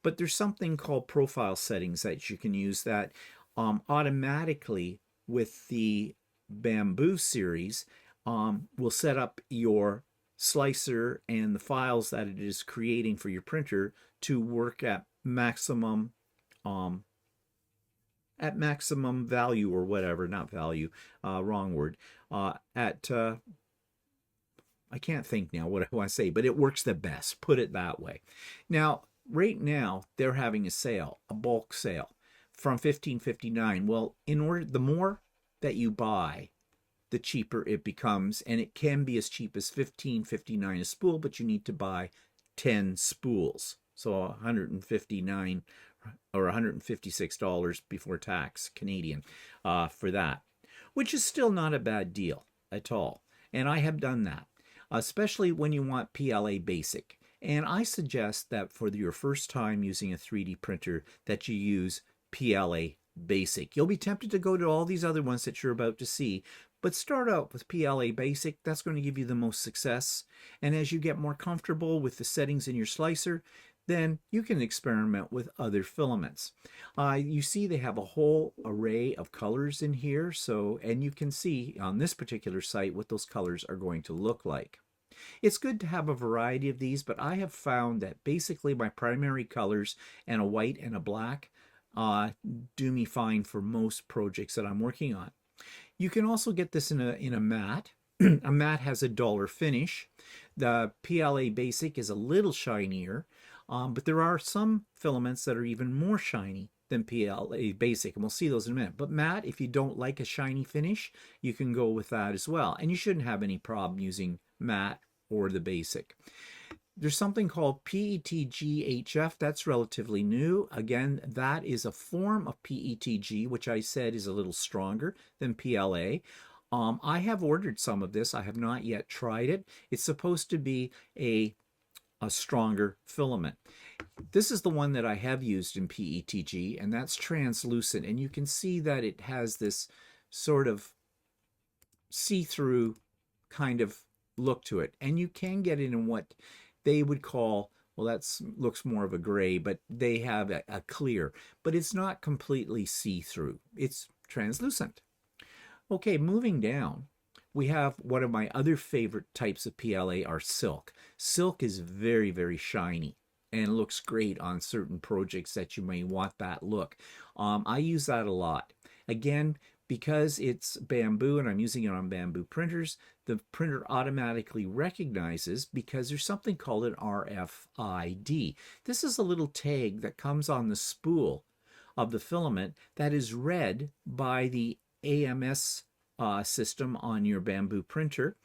Speaker 2: But there's something called profile settings that you can use that automatically with the Bamboo series will set up your slicer and the files that it is creating for your printer to work at maximum value or whatever, not value, wrong word, I can't think now what I want to say, but it works the best, put it that way. Now, right now, they're having a sale, a bulk sale from $15.59. Well, the more that you buy, the cheaper it becomes, and it can be as cheap as $15.59 a spool, but you need to buy 10 spools. So $159 or $156 before tax Canadian for that, which is still not a bad deal at all. And I have done that, especially when you want PLA Basic. And I suggest that for your first time using a 3D printer that you use PLA Basic. You'll be tempted to go to all these other ones that you're about to see, but start out with PLA Basic. That's going to give you the most success. And as you get more comfortable with the settings in your slicer, then you can experiment with other filaments. You see they have a whole array of colors in here. And you can see on this particular site what those colors are going to look like. It's good to have a variety of these, but I have found that basically my primary colors and a white and a black do me fine for most projects that I'm working on. You can also get this in a matte. A matte has a duller finish. The PLA Basic is a little shinier, but there are some filaments that are even more shiny than PLA Basic, and we'll see those in a minute. But matte, if you don't like a shiny finish, you can go with that as well. And you shouldn't have any problem using matte or the Basic. There's something called PETG-HF. That's relatively new. Again, that is a form of PETG, which I said is a little stronger than PLA. I have ordered some of this. I have not yet tried it. It's supposed to be a stronger filament. This is the one that I have used in PETG, and that's translucent. And you can see that it has this sort of see-through kind of look to it. And you can get it in what they would call, well, that looks more of a gray, but they have a clear. But it's not completely see-through. It's translucent. Okay, moving down, we have one of my other favorite types of PLA are silk. Silk is very, very shiny. and looks great on certain projects that you may want that look. I use that a lot. Again, because it's bamboo and I'm using it on bamboo printers, the printer automatically recognizes, because there's something called an RFID. This is a little tag that comes on the spool of the filament that is read by the AMS system on your bamboo printer,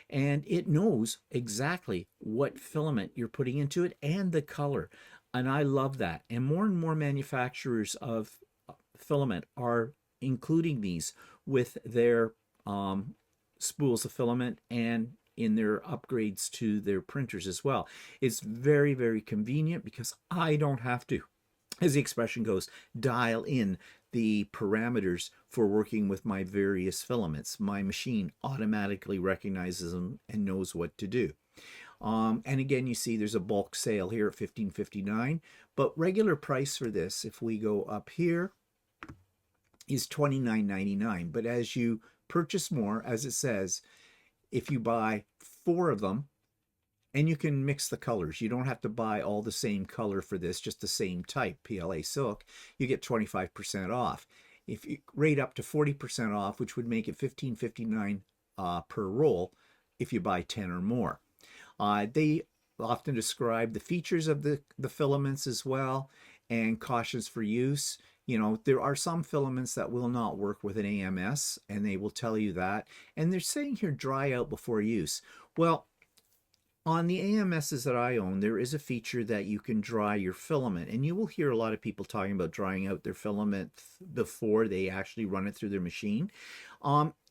Speaker 2: and it knows exactly what filament you're putting into it and the color. And I love that. And more manufacturers of filament are including these with their spools of filament and in their upgrades to their printers as well. It's very, very convenient because I don't have to, as the expression goes, dial in the parameters for working with my various filaments. My machine automatically recognizes them and knows what to do. And again, you see there's a bulk sale here at $15.59, but regular price for this, if we go up here, is $29.99. But as you purchase more, as it says, if you buy 4 of them, and you can mix the colors. You don't have to buy all the same color for this, just the same type, PLA silk. You get 25% off. If you rate up to 40% off, which would make it $15.59 per roll if you buy 10 or more. They often describe the features of the filaments as well and cautions for use. You know, there are some filaments that will not work with an AMS, and they will tell you that. And they're saying here, dry out before use. Well, on the AMSs that I own, there is a feature that you can dry your filament, and you will hear a lot of people talking about drying out their filament before they actually run it through their machine.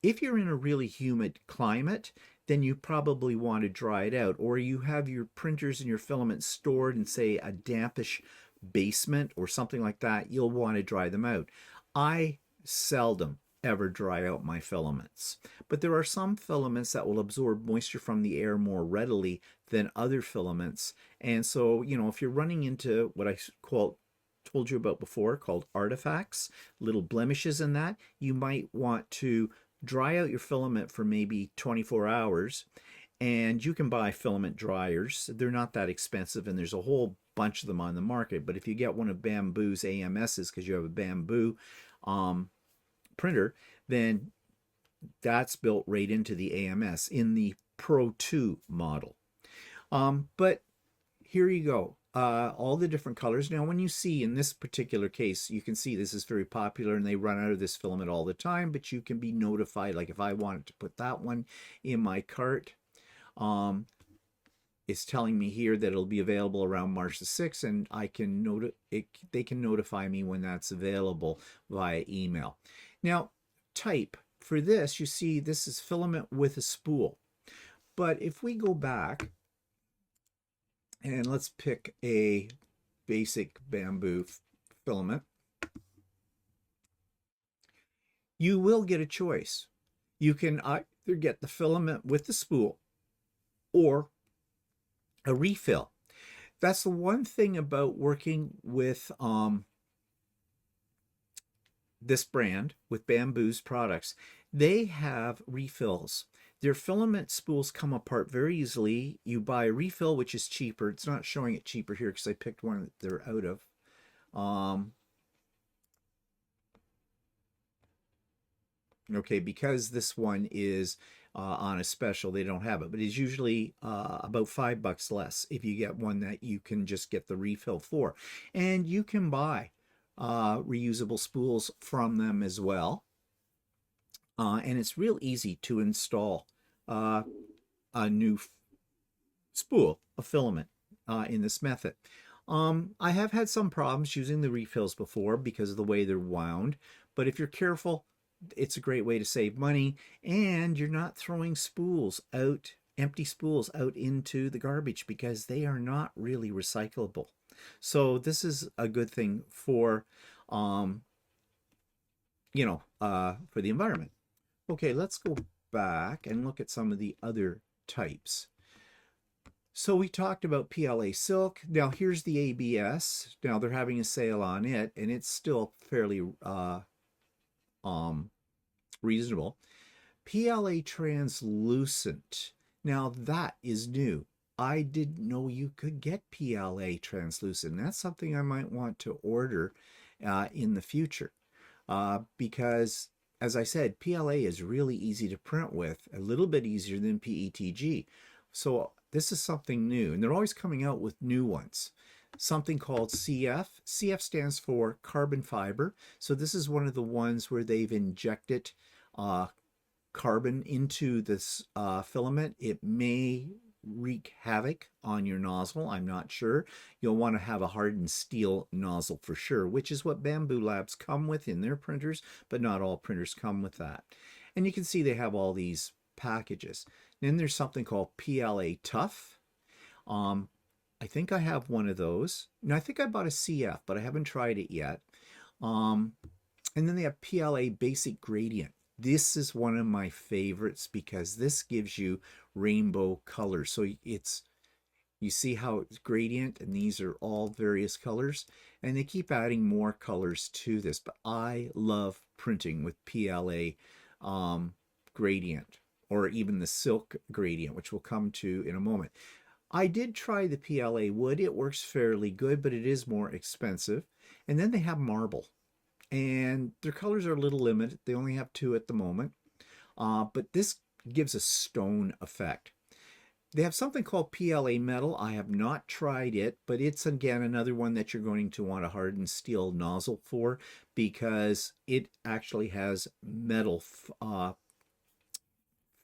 Speaker 2: If you're in a really humid climate, then you probably want to dry it out, or you have your printers and your filaments stored in, say, a dampish basement or something like that, you'll want to dry them out. I seldom ever dry out my filaments, but there are some filaments that will absorb moisture from the air more readily than other filaments. And so, you know, if you're running into what I told you about before, called artifacts, little blemishes in that, you might want to dry out your filament for maybe 24 hours. And you can buy filament dryers. They're not that expensive, and there's a whole bunch of them on the market. But if you get one of Bamboo's AMSs, because you have a bamboo printer, then that's built right into the AMS in the Pro 2 model. But here you go. All the different colors. Now, when you see in this particular case, you can see this is very popular and they run out of this filament all the time, but you can be notified. Like if I wanted to put that one in my cart, it's telling me here that it'll be available around March the 6th, and I can they can notify me when that's available via email. Now, type for this, you see this is filament with a spool. But if we go back and let's pick a basic bamboo filament, you will get a choice. You can either get the filament with the spool or a refill. That's the one thing about working with this brand, with Bamboo's products. They have refills. Their filament spools come apart very easily. You buy a refill, which is cheaper. It's not showing it cheaper here because I picked one that they're out of. Okay, because this one is on a special, they don't have it, but it's usually about $5 less if you get one that you can just get the refill for. And you can buy reusable spools from them as well. And it's real easy to install a new spool of filament in this method. I have had some problems using the refills before because of the way they're wound, but if you're careful, it's a great way to save money, and you're not throwing spools out, empty spools out into the garbage, because they are not really recyclable. So this is a good thing for, for the environment. Okay, let's go back and look at some of the other types. So we talked about PLA silk. Now here's the ABS. Now they're having a sale on it, and it's still fairly reasonable. PLA translucent. Now that is new. I didn't know you could get PLA translucent. That's something I might want to order in the future because, as I said, PLA is really easy to print with, a little bit easier than PETG. So this is something new, and they're always coming out with new ones. Something called CF. CF stands for carbon fiber. So this is one of the ones where they've injected carbon into this filament. It may wreak havoc on your nozzle. I'm not sure. You'll want to have a hardened steel nozzle for sure, which is what Bamboo Labs come with in their printers, but not all printers come with that. And you can see they have all these packages. Then there's something called PLA Tough. I think I have one of those. No, I think I bought a CF, but I haven't tried it yet. And then they have PLA Basic Gradient. This is one of my favorites because this gives you rainbow colors. So you see how it's gradient, and these are all various colors, and they keep adding more colors to this. But I love printing with PLA gradient, or even the silk gradient, which we'll come to in a moment. I did try the PLA wood. It works fairly good, but it is more expensive. And then they have marble, and their colors are a little limited. They only have 2 at the moment, but this gives a stone effect. They have something called PLA metal. I have not tried it, but it's again another one that you're going to want a hardened steel nozzle for, because it actually has metal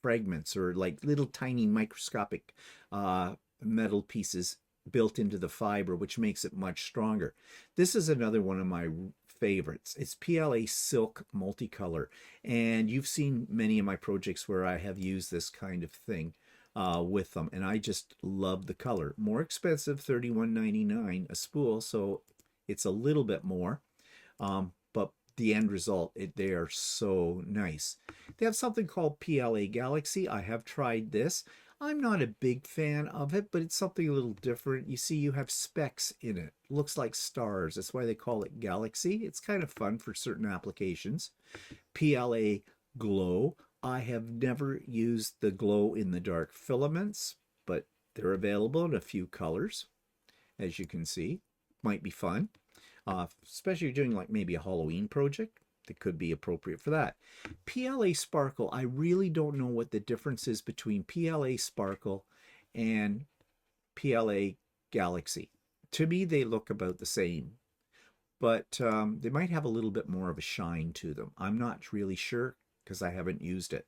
Speaker 2: fragments, or like little tiny microscopic metal pieces built into the fiber, which makes it much stronger. This is another one of my favorites. It's PLA Silk Multicolor, and you've seen many of my projects where I have used this kind of thing with them, and I just love the color. More expensive, $31.99 a spool, so it's a little bit more, but the end result, they are so nice. They have something called PLA Galaxy. I have tried this. I'm not a big fan of it, but it's something a little different. You see, you have specks in it. Looks like stars. That's why they call it Galaxy. It's kind of fun for certain applications. PLA Glow. I have never used the glow in the dark filaments, but they're available in a few colors, as you can see. Might be fun, especially if you're doing like maybe a Halloween project. That could be appropriate for that. PLA Sparkle, I really don't know what the difference is between PLA Sparkle and PLA Galaxy. To me, they look about the same, but they might have a little bit more of a shine to them. I'm not really sure because I haven't used it.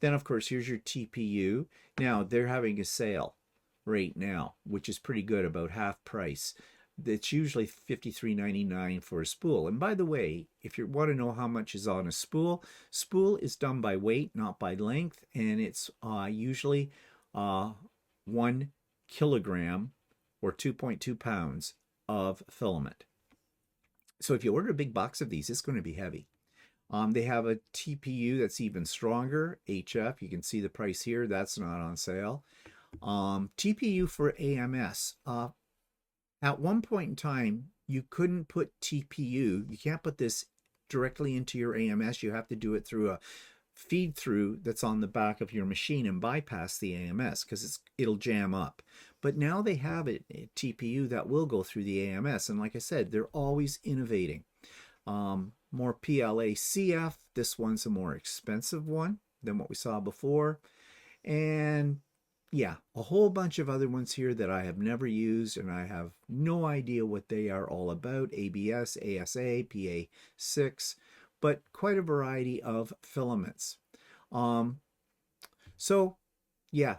Speaker 2: Then, of course, here's your TPU. Now, they're having a sale right now, which is pretty good, about half price. It's usually $53.99 for a spool. And by the way, if you want to know how much is on a spool, spool is done by weight, not by length, and it's usually 1 kilogram or 2.2 pounds of filament. So if you order a big box of these, it's going to be heavy. They have a TPU that's even stronger, HF. You can see the price here. That's not on sale. TPU for AMS. At one point in time, you couldn't put TPU. You can't put this directly into your AMS. You have to do it through a feed through that's on the back of your machine and bypass the AMS because it'll jam up. But now they have a TPU that will go through the AMS. And like I said, they're always innovating. More PLA CF. This one's a more expensive one than what we saw before. And yeah, a whole bunch of other ones here that I have never used, and I have no idea what they are all about. ABS, ASA, PA6, but quite a variety of filaments. So yeah,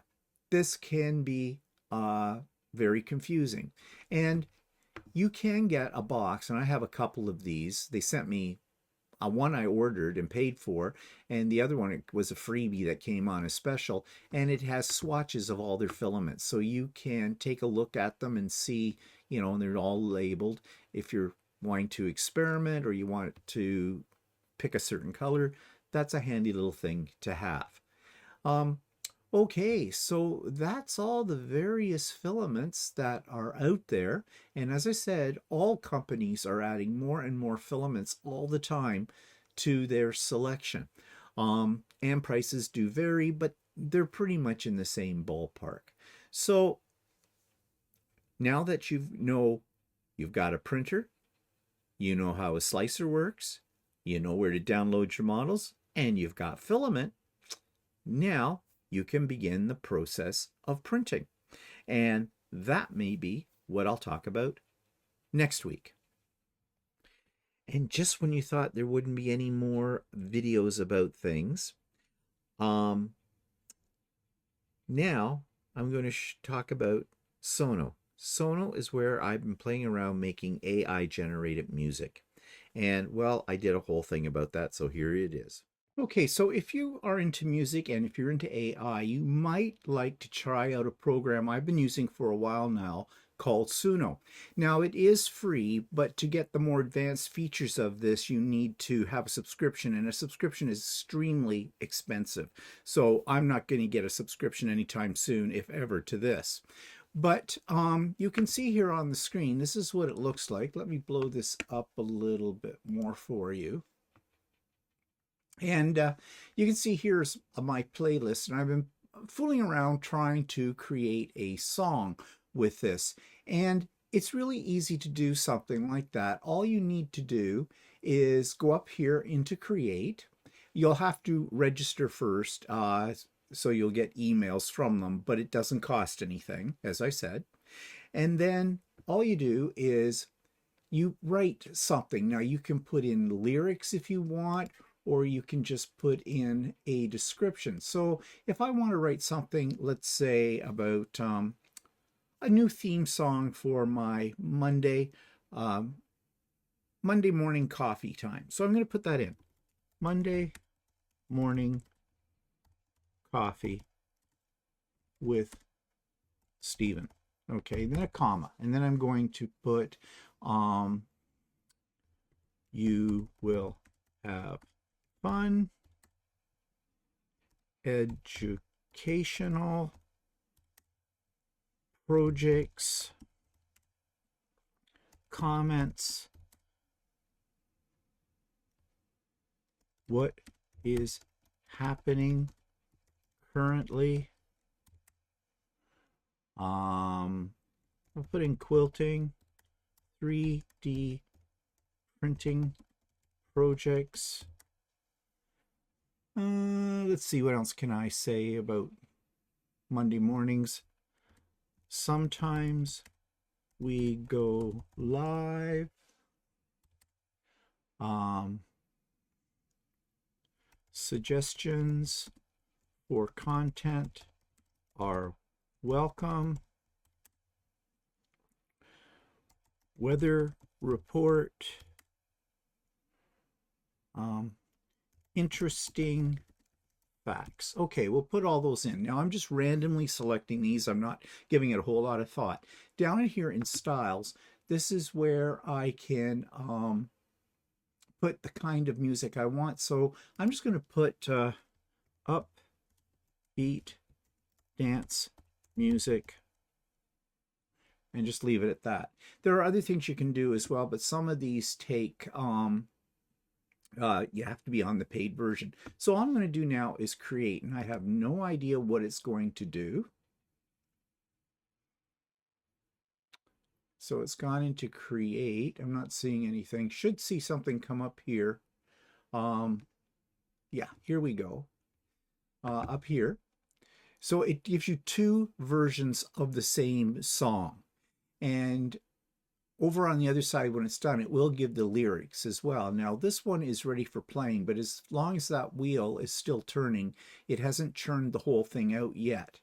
Speaker 2: this can be very confusing. And you can get a box, and I have a couple of these. They sent me one I ordered and paid for, and the other one, it was a freebie that came on a special, and it has swatches of all their filaments. So you can take a look at them and see, you know, and they're all labeled. If you're wanting to experiment or you want to pick a certain color, that's a handy little thing to have. Okay, so that's all the various filaments that are out there. And as I said, all companies are adding more and more filaments all the time to their selection. And prices do vary, but they're pretty much in the same ballpark. So now that you've got a printer, you know how a slicer works, you know where to download your models, and you've got Filament, now you can begin the process of printing. And that may be what I'll talk about next week. And just when you thought there wouldn't be any more videos about things, now I'm going to talk about Suno. Suno is where I've been playing around making AI generated music. And well, I did a whole thing about that, so here it is. Okay, so if you are into music and if you're into AI, you might like to try out a program I've been using for a while now called Suno. Now, it is free, but to get the more advanced features of this, you need to have a subscription, and a subscription is extremely expensive. So I'm not going to get a subscription anytime soon, if ever, to this. But you can see here on the screen, this is what it looks like. Let me blow this up a little bit more for you. And you can see here's my playlist, and I've been fooling around trying to create a song with this. And it's really easy to do something like that. All you need to do is go up here into Create. You'll have to register first, so you'll get emails from them, but it doesn't cost anything, as I said. And then all you do is you write something. Now you can put in lyrics if you want, or you can just put in a description. So if I want to write something, let's say about a new theme song for my Monday morning coffee time. So I'm going to put that in. Monday morning coffee with Stephen. Okay, then a comma. And then I'm going to put you will have fun, educational projects, comments, what is happening currently. I'll put in quilting, 3D printing projects. Let's see, what else can I say about Monday mornings? Sometimes we go live. Suggestions for content are welcome. Weather report. Interesting facts. Okay, we'll put all those in. Now I'm just randomly selecting these. I'm not giving it a whole lot of thought. Down in here in styles, this is where I can put the kind of music I want. So I'm just going to put upbeat dance music and just leave it at that. There are other things you can do as well, but some of these take you have to be on the paid version. So all I'm going to do now is create, and I have no idea what it's going to do. So it's gone into create. I'm not seeing anything. Should see something come up here. Yeah, here we go. Up here. So it gives you two versions of the same song. And over on the other side, when it's done, it will give the lyrics as well. Now, this one is ready for playing, but as long as that wheel is still turning, it hasn't churned the whole thing out yet.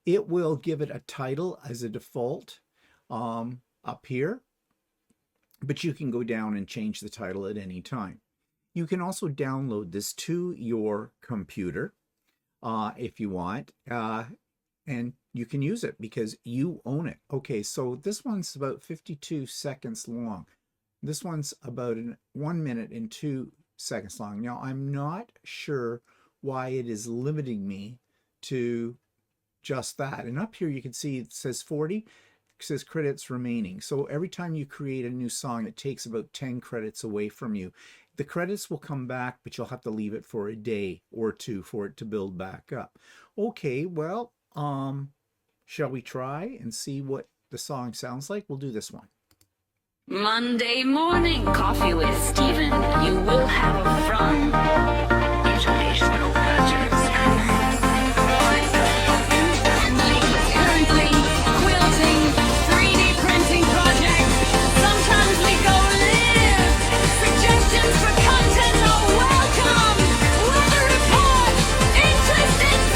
Speaker 2: It will give it a title as a default up here, but you can go down and change the title at any time. You can also download this to your computer if you want, and you can use it because you own it. Okay, so this one's about 52 seconds long. This one's about 1 minute and 2 seconds long. Now, I'm not sure why it is limiting me to just that. And up here you can see it says 40, it says credits remaining. So every time you create a new song, it takes about 10 credits away from you. The credits will come back, but you'll have to leave it for a day or two for it to build back up. Okay, well, shall we try and see what the song sounds like? We'll do this one.
Speaker 3: Monday morning coffee with Steven. You will have a fun. Educational budgets. Currently quilting 3D printing project. Sometimes we go live. Suggestions for content are welcome. Weather report. Interesting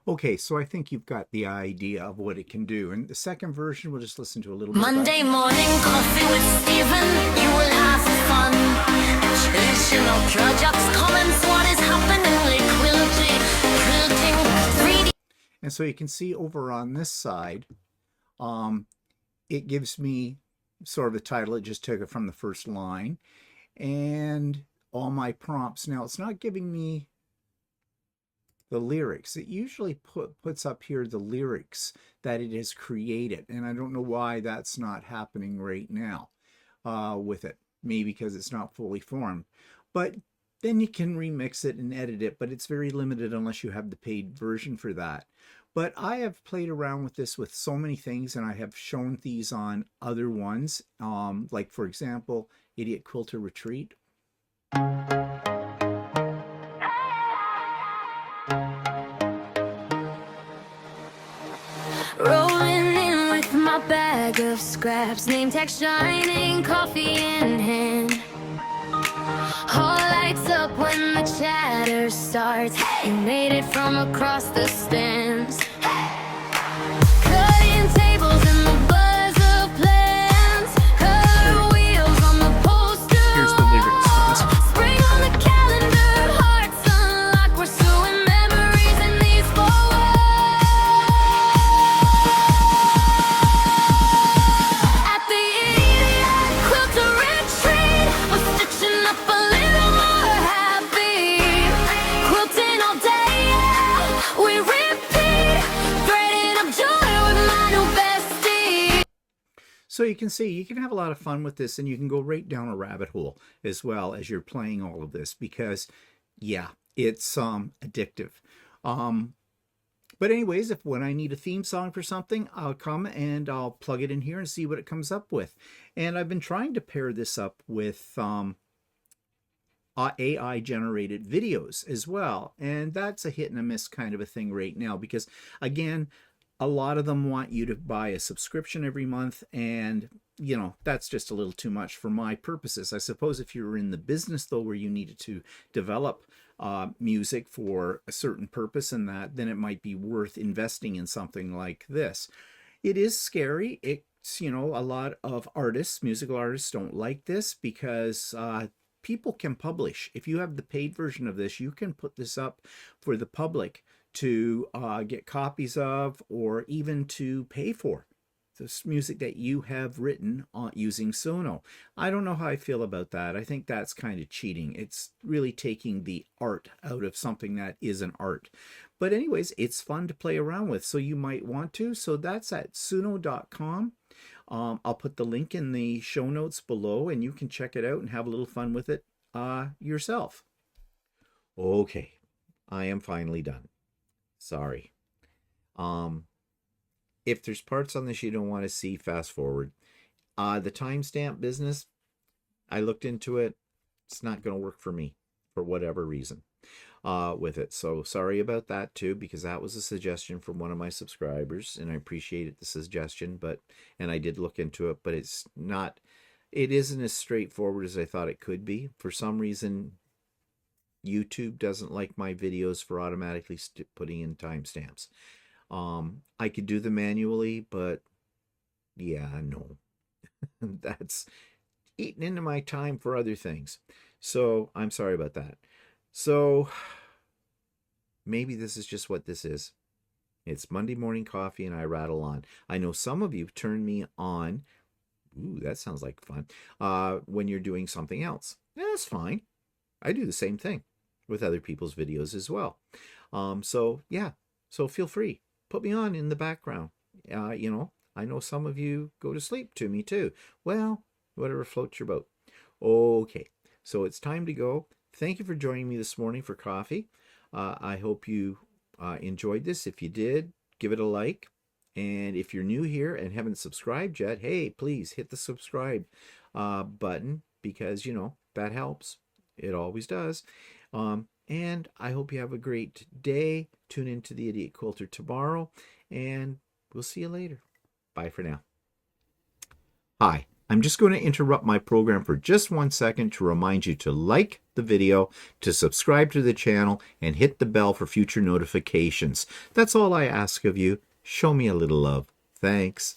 Speaker 2: Okay, so I think you've got the idea of what it can do. And the second version, we'll just listen to a little bit.
Speaker 3: Monday morning coffee with Steven. You will have fun. Traditional projects, comments, what is happening with quilting 3D.
Speaker 2: And so you can see over on this side, it gives me sort of the title. It just took it from the first line. And all my prompts. Now, it's not giving me the lyrics. It usually puts up here the lyrics that it has created. And I don't know why that's not happening right now with it. Maybe because it's not fully formed. But then you can remix it and edit it, but it's very limited unless you have the paid version for that. But I have played around with this with so many things, and I have shown these on other ones. Like, for example, Idiot Quilter Retreat.
Speaker 3: Rolling in with my bag of scraps, name tag shining, coffee in hand. All lights up when the chatter starts. You made it from across the stands. Cutting tables in the buzz of plans. Color wheels on the poster.
Speaker 2: Here's the lyrics for this one.
Speaker 3: Spring on the calendar, hearts unlock. We're sewing memories in these forward. At the Idiot Quilter Retreat, we're stitching up a little more happy. Quilting all day, yeah, we repeat. Threading up joy with my new bestie.
Speaker 2: So you can see, you can have a lot of fun with this, and you can go right down a rabbit hole as well as you're playing all of this, because yeah, it's addictive. But anyways, when I need a theme song for something, I'll come and I'll plug it in here and see what it comes up with. And I've been trying to pair this up with AI generated videos as well, and that's a hit and a miss kind of a thing right now, because again, a lot of them want you to buy a subscription every month, and you know, that's just a little too much for my purposes. I suppose if you were in the business though, where you needed to develop music for a certain purpose and that, then it might be worth investing in something like this. It is scary. It's, you know, a lot of artists, musical artists, don't like this because people can publish. If you have the paid version of this, you can put this up for the public to get copies of, or even to pay for this music that you have written using Suno. I don't know how I feel about that. I think that's kind of cheating. It's really taking the art out of something that is an art. But anyways, it's fun to play around with, so you might want to. So that's at suno.com. I'll put the link in the show notes below, and you can check it out and have a little fun with it yourself. Okay, I am finally done. Sorry. If there's parts on this you don't want to see, fast forward. The timestamp business, I looked into it. It's not going to work for me for whatever reason with it. So sorry about that too, because that was a suggestion from one of my subscribers, and I appreciated the suggestion, and I did look into it, but it isn't as straightforward as I thought it could be. For some reason, YouTube doesn't like my videos for automatically putting in timestamps. I could do them manually, but yeah, no. That's eating into my time for other things. So I'm sorry about that. So maybe this is just what this is. It's Monday morning coffee and I rattle on. I know some of you turn me on. Ooh, that sounds like fun. When you're doing something else. That's fine. I do the same thing with other people's videos as well. So feel free. Put me on in the background. I know some of you go to sleep to me too. Well, whatever floats your boat. Okay, so it's time to go. Thank you for joining me this morning for coffee. I hope you enjoyed this. If you did, give it a like. And if you're new here and haven't subscribed yet, hey, please hit the subscribe button because, that helps. It always does. And I hope you have a great day. Tune into the Idiot Quilter tomorrow, and we'll see you later. Bye for now. Hi, I'm just going to interrupt my program for just 1 second to remind you to like the video, to subscribe to the channel, and hit the bell for future notifications. That's all I ask of you. Show me a little love. Thanks.